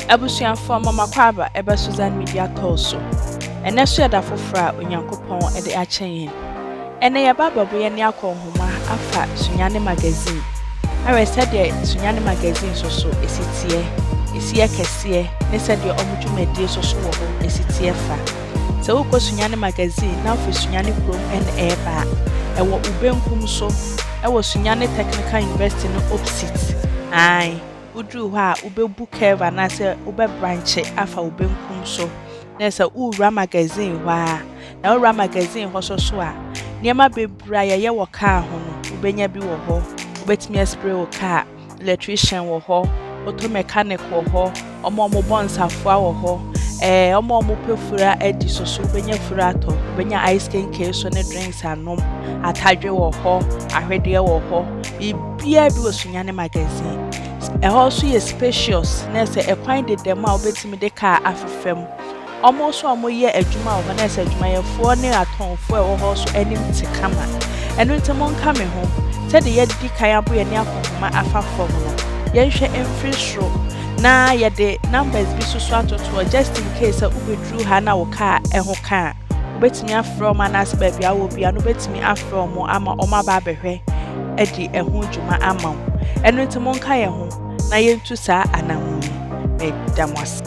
Abusuafo mama kwaba ebe Susan Media Toso. Ene so yada fofra Onyankopon ede achen. Ene ya baba boye ne akonhoma afa Sunyane magazine. Awe sede Sunyane magazine so esitie. Esie kese ne sede omudwumadi so wo ho esitie fa. Se wo ko Sunyane magazine na ofi Sunyane Chrome eba. Ewo ubenkum so ewo Sunyane Technical University no opposite. Ai Udru ha ubebu keva na se ube branche afa ubenkum so na se ura magazine wa na ura magazine ho so a niema bebra ye wo car ho no ubenya bi wo ho ubetimi spray wo car electrician wo ho auto mechanic wo ho omo bonsafo wo ho omo pefura edi so ubenya fura to ubenya ice cream case so ne drinks anom atadwe wo ho ahwede wo ho bibia bi wo Sunyane magazine. Also is spacious na se ekwan de dem a obetimi de car afefem almost so amoye adwuma o na se adwuma ye fo ne atonfo e wo ho so anim tikama eno ntemo nka me ho se de ye di kan abo ye ne akoma afafom no ye hwe emfisro na ye de numbers bi so atoto just in case ubedru ha na wo car e ho ka obetimi afro ma na se ba bia wo bia no betimi afro mo ama o ma ba behwe edi eho dwuma ama eno ntemo nka ye ho na yentu saa anahu me damas.